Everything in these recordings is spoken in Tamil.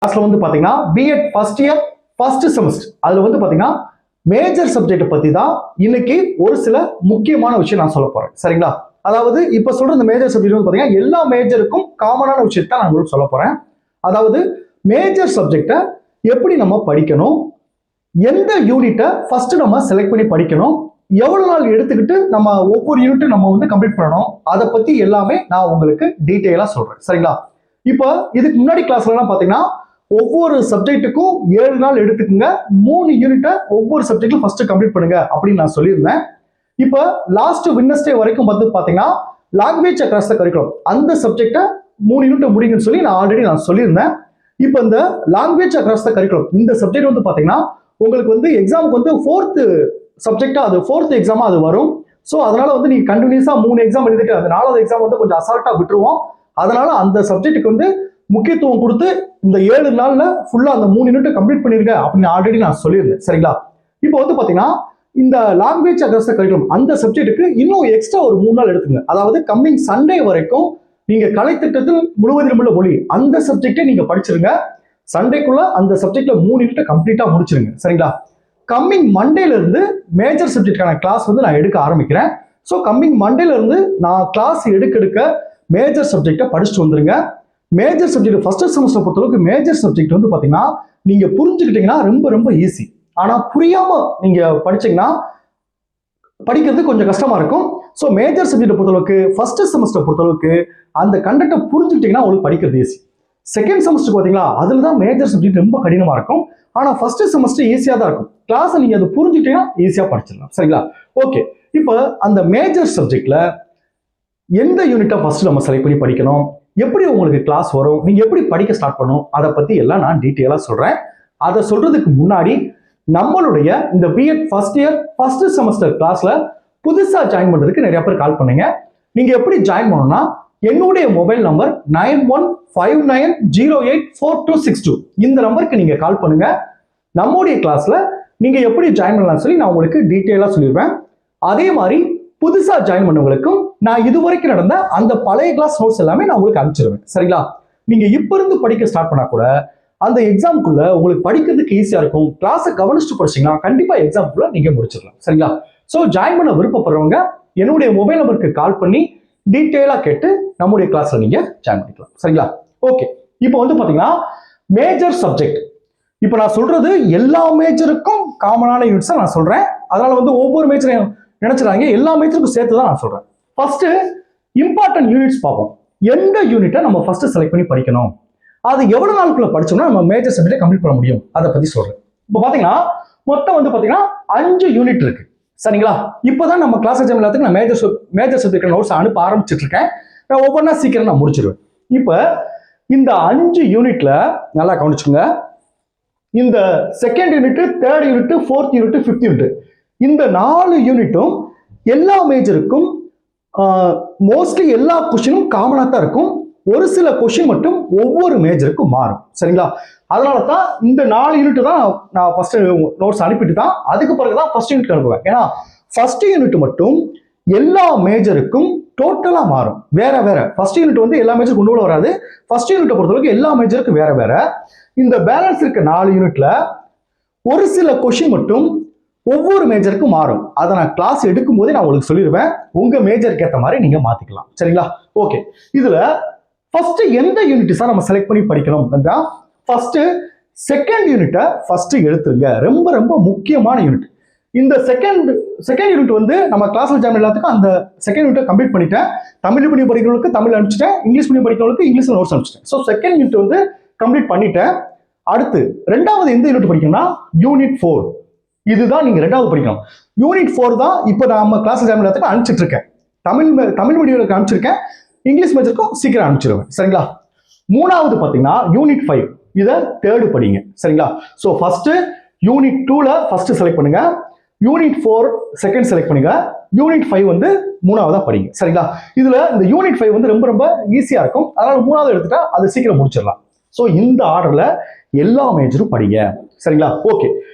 கிளாஸ்ல வந்து பாத்தீங்கன்னா BEd first year first semester அதுல வந்து பாத்தீங்கன்னா மேஜர் சப்ஜெக்ட் பத்தி தான் இன்னைக்கு ஒரு சில முக்கியமான விஷயம் நான் சொல்ல போறேன். சரிங்களா? அதாவது இப்ப சொல்ற இந்த மேஜர் சப்ஜெக்ட் வந்து பாத்தீங்கன்னா எல்லா மேஜருக்கும் காமனான விஷயத்தை நான் உங்களுக்கு சொல்ல போறேன். அதாவது மேஜர் சப்ஜெக்டை எப்படி நம்ம படிக்கணும், எந்த யூனிட்டை ஃபர்ஸ்ட் நம்ம செலக்ட் பண்ணி படிக்கணும், எவ்வளவு நாள் எடுத்துக்கிட்டு நம்ம ஒவ்வொரு யூனிட்டும் நம்ம வந்து கம்ப்ளீட் பண்ணணும், அதை பத்தி எல்லாமே நான் உங்களுக்கு டீட்டெயிலா சொல்றேன். சரிங்களா? இப்போ இதுக்கு முன்னாடி கிளாஸ்ல எல்லாம் பாத்தீங்கன்னா ஒவ்வொரு சப்ஜெக்ட்டுக்கும் 7 நாள் எடுத்துக்கோங்க, 3 யூனிட்டை ஒவ்வொரு சப்ஜெக்ட்டும் ஃபர்ஸ்ட் கம்ப்ளீட் பண்ணுங்க அப்படின்னு நான் சொல்லியிருந்தேன். இப்போ லாஸ்ட் வெட்னஸ்டே வரைக்கும் வந்து பாத்தீங்கன்னா லாங்குவேஜ் அக்ராஸ் தி கரிக்குலம் அந்த சப்ஜெக்டை 3 யூனிட் முடிங்கன்னு சொல்லி நான் ஆல்ரெடி சொல்லியிருந்தேன். இப்போ இந்த லாங்குவேஜ் அக்ராஸ் தி கரிக்குலம் இந்த சப்ஜெக்ட் வந்து பாத்தீங்கன்னா உங்களுக்கு வந்து எக்ஸாமுக்கு வந்து 4th சப்ஜெக்டா அது 4th எக்ஸாமா அது வரும். ஸோ அதனால வந்து நீங்க கண்டினியூஸா 3 எக்ஸாம் எழுதிட்டு அது 4வது எக்ஸாம் வந்து கொஞ்சம் அசால்ட்டா விட்டுருவோம். அதனால அந்த சப்ஜெக்ட்டுக்கு வந்து முக்கியத்துவம் கொடுத்து இந்த 7 நாள்ல ஃபுல்லா அந்த 3 யூனிட் கம்ப்ளீட் பண்ணிருக்க அப்படின்னு ஆல்ரெடி நான் சொல்லியிருந்தேன். சரிங்களா? இப்போ வந்து பாத்தீங்கன்னா இந்த லாங்குவேஜ் அக்ராஸ் தி கரிக்குலம் அந்த சப்ஜெக்ட்டுக்கு இன்னும் எக்ஸ்ட்ரா ஒரு 3 நாள் எடுத்துங்க. அதாவது கம்மிங் சண்டே வரைக்கும் நீங்க கலைத்திட்டத்தில் முழுவதிலும் உள்ள மொழி அந்த சப்ஜெக்டை நீங்க படிச்சிருங்க. சண்டேக்குள்ள அந்த சப்ஜெக்ட்ல 3 யூனிட் கம்ப்ளீட்டா முடிச்சிருங்க. சரிங்களா? கம்மிங் மண்டேல இருந்து மேஜர் சப்ஜெக்டான கிளாஸ் வந்து நான் எடுக்க ஆரம்பிக்கிறேன். ஸோ கம்மிங் மண்டேல இருந்து நான் கிளாஸ் எடுக்க மேஜர் சப்ஜெக்டை படிச்சுட்டு வந்துருங்க. மேஜர் சப்ஜெக்ட் ஃபர்ஸ்ட் செமஸ்டர் பொறுத்தளவுக்கு மேஜர் சப்ஜெக்ட் வந்து பாத்தீங்கன்னா நீங்க புரிஞ்சுக்கிட்டீங்கன்னா ரொம்ப ரொம்ப ஈஸி. ஆனா புரியாம நீங்க படிச்சீங்கன்னா படிக்கிறது கொஞ்சம் கஷ்டமா இருக்கும். ஸோ மேஜர் சப்ஜெக்ட் பொறுத்தளவுக்கு ஃபர்ஸ்ட் செமஸ்டர் பொறுத்தளவுக்கு அந்த கண்டென்ட்டை புரிஞ்சுக்கிட்டீங்கன்னா உங்களுக்கு படிக்கிறது ஈஸி. செகண்ட் செமஸ்டர் பாத்தீங்களா அதுல தான் மேஜர் சப்ஜெக்ட் ரொம்ப கடினமா இருக்கும். ஆனா ஃபர்ஸ்ட் செமஸ்டர் ஈஸியா தான் இருக்கும். கிளாஸ் நீங்க அதை புரிஞ்சுக்கிட்டீங்கன்னா ஈஸியா படிச்சிடலாம். சரிங்களா? ஓகே, இப்போ அந்த மேஜர் சப்ஜெக்ட்ல எந்த யூனிட்டை ஃபர்ஸ்ட் நம்ம செலக்ட் பண்ணி படிக்கணும், எப்படி உங்களுக்கு கிளாஸ் வரும், நீங்க எப்படி படிக்க ஸ்டார்ட் பண்ணணும், அதை பத்தி எல்லாம் நான் டீட்டெயிலா சொல்றேன். அதை சொல்றதுக்கு முன்னாடி நம்மளுடைய இந்த BEd first year first semester கிளாஸ்ல புதுசா ஜாயின் பண்றதுக்கு நிறைய பேர் கால் பண்ணீங்க. நீங்க எப்படி ஜாயின் பண்ணணும்னா என்னுடைய மொபைல் நம்பர் 9159084262 இந்த நம்பருக்கு நீங்க கால் பண்ணுங்க. நம்முடைய கிளாஸ்ல நீங்க எப்படி ஜாயின் பண்ணலாம்னு சொல்லி நான் உங்களுக்கு டீட்டெயிலா சொல்லிடுவேன். அதே மாதிரி புதுசா ஜாயின் பண்ணவங்களுக்கும் நான் இதுவரைக்கும் நடந்த அந்த பழைய கிளாஸ் நோட்ஸ் எல்லாமே நான் உங்களுக்கு அனுப்பிச்சிருவேன். சரிங்களா? நீங்க இப்ப இருந்து படிக்க ஸ்டார்ட் பண்ணா கூட அந்த எக்ஸாம்குள்ள உங்களுக்கு படிக்கிறதுக்கு ஈஸியா இருக்கும். கிளாஸை கவனிச்சுட்டு படிச்சீங்கன்னா கண்டிப்பா எக்ஸாம்குள்ள நீங்க முடிச்சிடலாம். சரிங்களா? ஸோ ஜாயின் பண்ண விருப்பப்படுறவங்க என்னுடைய மொபைல் நம்பருக்கு கால் பண்ணி டீட்டெயிலா கேட்டு நம்முடைய கிளாஸ்ல நீங்க ஜாயின் பண்ணிக்கலாம். சரிங்களா? ஓகே, இப்போ வந்து பாத்தீங்கன்னா மேஜர் சப்ஜெக்ட். இப்போ நான் சொல்றது எல்லா மேஜருக்கும் காமனான யூனிட்ஸை நான் சொல்றேன். அதனால வந்து ஒவ்வொரு மேஜரையும் நினைச்சிடாங்க, எல்லா மேஜருக்கும் சேர்த்து தான் நான் சொல்றேன். ஃபர்ஸ்ட் இம்பார்ட்டன்ட் யூனிட்ஸ் பார்ப்போம். எந்த யூனிட்டை நம்ம ஃபர்ஸ்ட் செலக்ட் பண்ணி படிக்கணும், அது எவ்வளவு நாளுக்குள்ள படிச்சோம்னா நம்ம மேஜர் சப்ஜெக்டை கம்ப்ளீட் பண்ண முடியும், அதை பத்தி சொல்றேன். இப்போ பாத்தீங்கன்னா மொத்தம் வந்து பாத்தீங்கன்னா 5 யூனிட் இருக்கு. சரிங்களா? இப்போதான் நம்ம கிளாஸ் எக்ஸாம் எல்லாத்துக்கும் நான் மேஜர் சப்ஜெக்ட் நோட்ஸ் அனுப்ப ஆரம்பிச்சிட்டு இருக்கேன். நான் ஒவ்வொன்றா சீக்கிரம் நான் முடிச்சிருவேன். இப்போ இந்த 5 யூனிட்ல நல்லா கவனிச்சுங்க. இந்த second unit, third unit, 4th unit, 5th unit இந்த 4 யூனிட்டும் எல்லா மேஜருக்கும் மோஸ்ட்லி எல்லா கொஸ்டினும் காமனா தான் இருக்கும். ஒரு சில கொஸ்டின் மட்டும் ஒவ்வொரு மேஜருக்கும் மாறும். சரிங்களா? அதனால தான் இந்த 4 யூனிட் தான் நான் ஃபர்ஸ்ட் நோட்ஸ் அனுப்பிட்டு தான் அதுக்கு பிறகு தான் ஃபர்ஸ்ட் யூனிட் அனுப்புவேன். ஏன்னா ஃபர்ஸ்ட் யூனிட் மட்டும் எல்லா மேஜருக்கும் டோட்டலா மாறும், வேற வேற. ஃபர்ஸ்ட் யூனிட் வந்து எல்லா மேஜருக்கும் ஒன்று கூட வராது. ஃபர்ஸ்ட் யூனிட்டை பொறுத்தவரைக்கும் எல்லா மேஜருக்கும் வேற வேற. இந்த பேலன்ஸ் இருக்க 4 யூனிட்ல ஒரு சில கொஸ்டின் மட்டும் ஒவ்வொரு மேஜருக்கும் மாறும். அதை நான் கிளாஸ் எடுக்கும் போதே நான் உங்களுக்கு சொல்லிடுவேன். உங்க மேஜருக்கு ஏற்ற மாதிரி நீங்க மாத்திக்கலாம். சரிங்களா? ஓகே, இதுல ஃபர்ஸ்ட் எந்த யூனிட் சார் நம்ம செலக்ட் பண்ணி படிக்கணும் அப்படின்னா ஃபர்ஸ்ட் செகண்ட் யூனிட்டை ஃபர்ஸ்ட் எடுத்துருங்க. ரொம்ப ரொம்ப முக்கியமான யூனிட். இந்த செகண்ட் யூனிட் வந்து நம்ம கிளாஸ்ல ஜாயின் எல்லாத்துக்கும் அந்த செகண்ட் யூனிட்டை கம்ப்ளீட் பண்ணிட்டேன். தமிழ் மீடியம் படிக்கிறவங்களுக்கு தமிழ் அனுப்பிச்சிட்டேன், இங்கிலீஷ் மீடியம் படிக்கிறவங்களுக்கு இங்கிலீஷ்ல நோட்ஸ் அனுப்பிச்சிட்டேன். ஸோ செகண்ட் யூனிட் வந்து கம்ப்ளீட் பண்ணிட்டேன். அடுத்து ரெண்டாவது எந்த யூனிட் படிக்கணும்னா யூனிட் 4. இதுதான் நீங்க ரெண்டாவது படிக்கணும். யூனிட் 4 தான் இப்போ நம்ம கிளாஸ் ஜாயின் எல்லாத்துக்கும் அனுப்பிச்சிட்டு இருக்கேன். தமிழ் மீடியம் அனுப்பிச்சிருக்கேன், இங்கிலீஷ் மேஜருக்கும் சீக்கிரம் அனுப்பிச்சிருவேன். சரிங்களா? மூணாவது பாத்தீங்கன்னா யூனிட் 5. இதை தேர்டு படிங்க. சரிங்களா? ஸோ ஃபர்ஸ்ட் யூனிட் 2ல ஃபர்ஸ்ட் செலக்ட் பண்ணுங்க, யூனிட் 4 செகண்ட் செலக்ட் பண்ணுங்க, யூனிட் 5 வந்து மூணாவதா படிங்க. சரிங்களா? இதுல இந்த யூனிட் 5 வந்து ரொம்ப ரொம்ப ஈஸியா இருக்கும். அதனால மூணாவது எடுத்துட்டா அது சீக்கிரம் முடிச்சிடலாம். ஸோ இந்த ஆர்டர்ல எல்லா மேஜரும் படிங்க. சரிங்களா? ஓகே,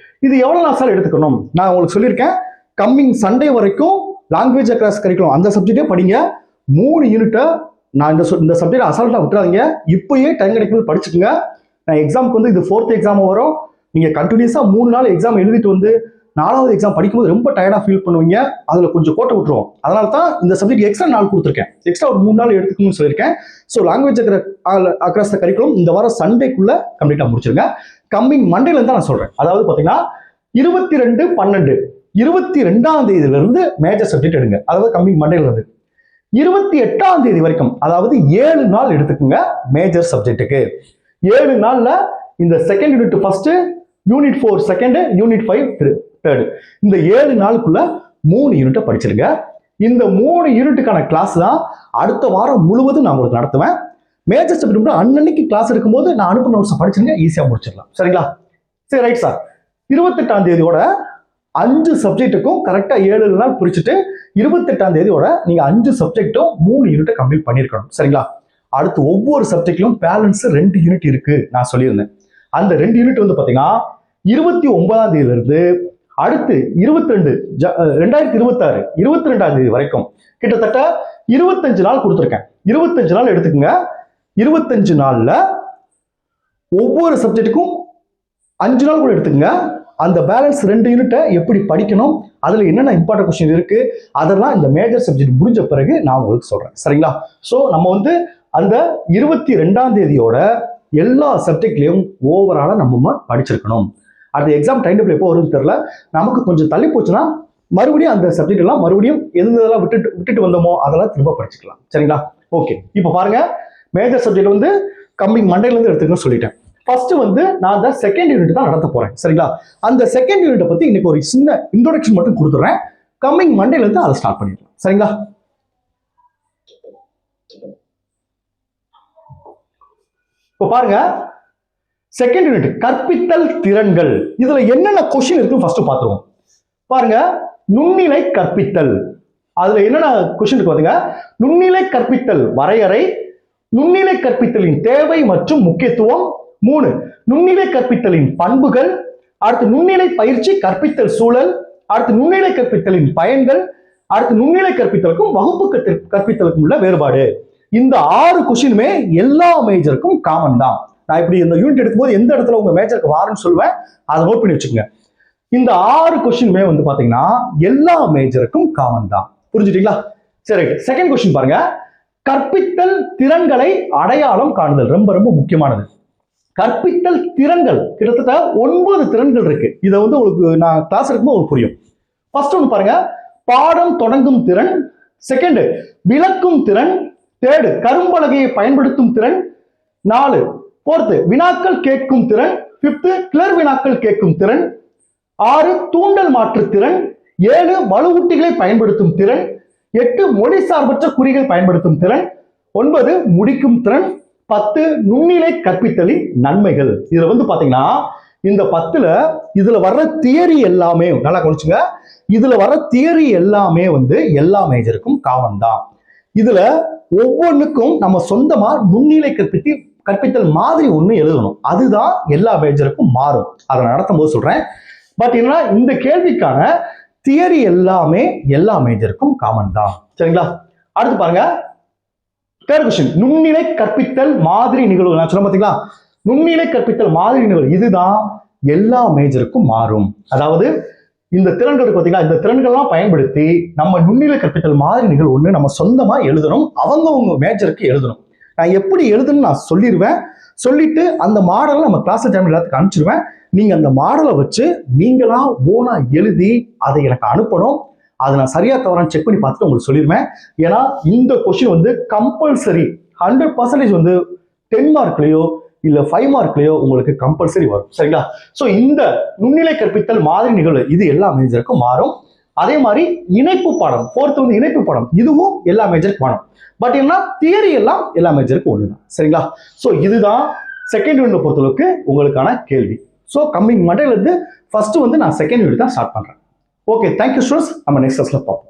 இது எவ்வளவு நாள் சார் எடுத்துக்கணும் நான் உங்களுக்கு சொல்லியிருக்கேன். கம்மிங் சண்டே வரைக்கும் லாங்குவேஜ் அக்ராஸ் கரிக்குலம் அந்த சப்ஜெக்டே படிங்க. 3 யூனிட்டை நான் இந்த சப்ஜெக்ட் அசால்ட்டா விட்டுறாதீங்க. இப்பயே டைம் கிடைக்கும்போது படிச்சுக்கோங்க. நான் எக்ஸாமுக்கு வந்து இது 4th எக்ஸாம் வரும். நீங்கள் கண்டினியூஸாக 3 நாள் எக்ஸாம் எழுதிட்டு வந்து 4வது எக்ஸாம் படிக்கும்போது ரொம்ப டயர்டாக ஃபீல் பண்ணுவீங்க. அதில் கொஞ்சம் கோட்டை விட்டுருவோம். அதனால தான் இந்த சப்ஜெக்ட் எக்ஸ்ட்ரா நாள் கொடுத்துருக்கேன். எக்ஸ்ட்ரா ஒரு 3 நாள் எடுத்துக்கணும்னு சொல்லியிருக்கேன். So language across the curriculum இந்த வாரம் சண்டேக்குள்ள கம்ப்ளீட்டாக முடிச்சிருங்க. கம்மிங் மண்டேலேருந்து தான் நான் சொல்கிறேன். அதாவது பார்த்தீங்கன்னா 22/12 22ஆம் தேதியிலிருந்து மேஜர் சப்ஜெக்ட் எடுங்க. அதாவது கம்மிங் மண்டேலேருந்து 28ஆம் தேதி வரைக்கும், அதாவது 7 நாள் எடுத்துக்கோங்க மேஜர் சப்ஜெக்ட்டுக்கு. 7 நாள்ல இந்த second unit first, unit 4 second, unit 5 third, இந்த 7 நாளுக்குள்ள 3 யூனிட்டை படிச்சிருங்க. இந்த 3 யூனிட்டுக்கான கிளாஸ் தான் அடுத்த வாரம் முழுவதும் நான் உங்களுக்கு நடத்துவேன். மேஜர் சப்ஜெக்ட் அன்னன்னைக்கு கிளாஸ் எடுக்கும்போது நான் அனுப்புன நோட்ஸை படிச்சிருங்க, ஈஸியாக முடிச்சிடலாம். சரிங்களா? சரி, ரைட் சார். 28ஆம் தேதியோட 5 சப்ஜெக்ட்டுக்கும் கரெக்டாக 7 நாள் பிடிச்சிட்டு 28ஆம் தேதியோட நீங்கள் 5 சப்ஜெக்டும் 3 யூனிட்டை கம்ப்ளீட் பண்ணியிருக்கணும். சரிங்களா? அடுத்து ஒவ்வொரு சப்ஜெக்ட்லையும் பேலன்ஸ் 2 யூனிட் இருக்கு நான் சொல்லியிருந்தேன். அந்த 2 யூனிட் வந்து பார்த்தீங்கன்னா 29ஆம் தேதியிலிருந்து அடுத்து 2026 22ஆம் தேதி வரைக்கும் கிட்டத்தட்ட 25 நாள் கொடுத்துருக்கேன். 25 நாள் எடுத்துக்கோங்க. 25 நாள்ல ஒவ்வொரு சப்ஜெக்ட்டுக்கும் 5 நாள் கூட எடுத்துக்கோங்க. அந்த பேலன்ஸ் 2 யூனிட்டை எப்படி படிக்கணும், அதுல என்னென்ன இம்பார்ட்டன்ட் கொஸ்டின் இருக்கு, அதெல்லாம் இந்த மேஜர் சப்ஜெக்ட் முடிஞ்ச பிறகு நான் உங்களுக்கு சொல்றேன். சரிங்களா? ஸோ நம்ம வந்து அந்த 22ஆம் தேதியோட எல்லா சப்ஜெக்ட்லையும் ஓவராலா நம்ம படிச்சிருக்கணும். அடுத்த எக்ஸாம் டைம் டேபிள் எப்போ வரும்னு தெரியல. நமக்கு கொஞ்சம் தள்ளி போச்சுன்னா மறுபடியும் அந்த சப்ஜெக்ட் எல்லாம் மறுபடியும் எதெல்லாம் விட்டுட்டு வந்தோமோ அதெல்லாம் திரும்ப படிச்சுக்கலாம். சரிங்களா? ஓகே, இப்போ பாருங்க, மேஜர் சப்ஜெக்ட் வந்து கம்மிங் மண்டேலேருந்து எடுத்துக்கணும்னு சொல்லிட்டேன். ஃபர்ஸ்ட் வந்து நான் அந்த செகண்ட் யூனிட் தான் நடத்த போறேன். சரிங்களா? அந்த செகண்ட் யூனிட்டை பத்தி இன்னைக்கு ஒரு சின்ன இன்ட்ரோடக்ஷன் மட்டும் கொடுத்துறேன். கம்மிங் மண்டேலேருந்து அதை ஸ்டார்ட் பண்ணிடலாம். சரிங்களா? இப்போ பாருங்க, செகண்ட் யூனிட் கற்பித்தல் திறன்கள். இதுல என்னென்ன கொஸ்டின் இருக்குன்னு ஃபர்ஸ்ட் பார்த்துருவோம். பாருங்க, நுண்ணிலை கற்பித்தல். அதுல என்னென்ன கொஸ்டின் இருக்கு பாருங்க. நுண்ணிலை கற்பித்தல் வரையறை, நுண்ணிலை கற்பித்தலின் தேவை மற்றும் முக்கியத்துவம், 3 நுண்ணிலை கற்பித்தலின் பண்புகள், அடுத்து நுண்ணிலை பயிற்சி கற்பித்தல் சூழல், அடுத்து நுண்ணிலை கற்பித்தலின் பயன்கள், அடுத்து நுண்ணிலை கற்பித்தலுக்கும் வகுப்பு கற்பித்தலுக்கும் உள்ள வேறுபாடு. இந்த 6 கொஸ்டினுமே எல்லா மேஜருக்கும் காமன் தான். நான் இப்படி இந்த யூனிட் எடுக்கும்போது எந்த இடத்துல உங்க மேஜருக்கு வாருன்னு சொல்லுவேன், அதை நோட் பண்ணி வச்சுக்கோங்க. இந்த 6 கொஸ்டினுமே வந்து பாத்தீங்கன்னா எல்லா மேஜருக்கும் காமன் தான். புரிஞ்சுட்டீங்களா? சரி, செகண்ட் கொஸ்டின் பாருங்க. கற்பித்தல் திறன்களை அடையாளம் காணுதல் ரொம்ப ரொம்ப முக்கியமானது. கற்பித்தல் திறன்கள் கிட்டத்தட்ட 9 திறன்கள் இருக்கு. இதை வந்து உங்களுக்கு நான் கிளாஸ் எடுக்கும்போது உங்களுக்கு புரியும். ஃபர்ஸ்ட் ஒன்று பாருங்க, பாடம் தொடங்கும் திறன். செகண்ட், விளக்கும் திறன். தேர்டு, கரும்பலகையை பயன்படுத்தும் திறன். 4 4th, வினாக்கள் கேட்கும் திறன். 5th, கிளர் வினாக்கள் கேட்கும் திறன். 6 தூண்டல் மாற்று திறன். 7 வலுவூட்டிகளை பயன்படுத்தும் திறன். 8 மொழி சார்பற்ற குறிகள் பயன்படுத்தும் திறன். 9 முடிக்கும் திறன். 10 நுண்ணிலை கற்பித்தலின் நன்மைகள். இதுல வந்து பாத்தீங்கன்னா இந்த 10ல இதுல வர்ற தியரி எல்லாமே நல்லா கவனிச்சுங்க. இதுல வர்ற தியரி எல்லாமே வந்து எல்லா மேஜருக்கும் காமன் தான். இதுல ஒவ்வொன்றுக்கும் நம்ம சொந்தமா நுண்ணிலை கற்பித்தல் மாதிரி ஒண்ணு எழுதணும். அதுதான் எல்லா மேஜருக்கும் மாறும். அதை நடத்தும் போது சொல்றேன். பட் என்னன்னா இந்த கேள்விக்கான தியரி எல்லாமே எல்லா மேஜருக்கும் காமன் தான். சரிங்களா? அடுத்து பாருங்க, தேர்ட் கொஸ்டின், நுண்ணிலை கற்பித்தல் மாதிரி நிகழ்வு. நான் சொன்ன பாத்தீங்களா, நுண்ணிலை கற்பித்தல் மாதிரி நிகழ்வு இதுதான் எல்லா மேஜருக்கும் மாறும். அதாவது இந்த திறன்கள் இருக்கு பாத்தீங்களா, இந்த திறன்கள்லாம் பயன்படுத்தி நம்ம நுண்ணிலை கற்பித்தல் மாதிரி நிகழ்வு ஒண்ணு நம்ம சொந்தமா எழுதணும். அவங்க மேஜருக்கு எழுதணும். நான் எப்படி எழுதுன்னு நான் சொல்லிடுவேன். சொல்லிட்டு அந்த மாடலை நம்ம கிளாஸ் டைம் எல்லாத்துக்கும் அனுப்பிச்சிடுவேன். நீங்க அந்த மாடலை வச்சு நீங்களா ஓனா எழுதி அதை எனக்கு அனுப்பணும். அதை நான் சரியா தவறான்னு செக் பண்ணி பார்த்துட்டு உங்களுக்கு சொல்லிடுவேன். ஏன்னா இந்த கொஸ்டின் வந்து கம்பல்சரி 100% வந்து 10 மார்க்லயோ இல்ல 5 மார்க்லயோ உங்களுக்கு கம்பல்சரி வரும். சரிங்களா? ஸோ இந்த நுண்ணிலை கற்பித்தல் மாதிரி நிகழ்வு இது எல்லா மேஜருக்கும் மாறும். அதே மாதிரி இணைப்பு பாடம் 4th வந்து இணைப்பு பாடம், இதுவும் எல்லா மேஜருக்கு மாறும். பட் என்ன தியரி எல்லாம் எல்லா மேஜருக்கு ஒண்ணுதான். சரிங்களா? ஸோ இதுதான் செகண்ட் யூனிட் பொறுத்தளவுக்கு உங்களுக்கான கேள்வி. ஸோ கம்மிங் மண்டேல இருந்து ஃபர்ஸ்ட் வந்து நான் செகண்ட் யூனிட் தான் ஸ்டார்ட் பண்றேன். Okay, thank you students. நம்ம நெக்ஸ்ட் கிளாஸ்ல பார்ப்போம்.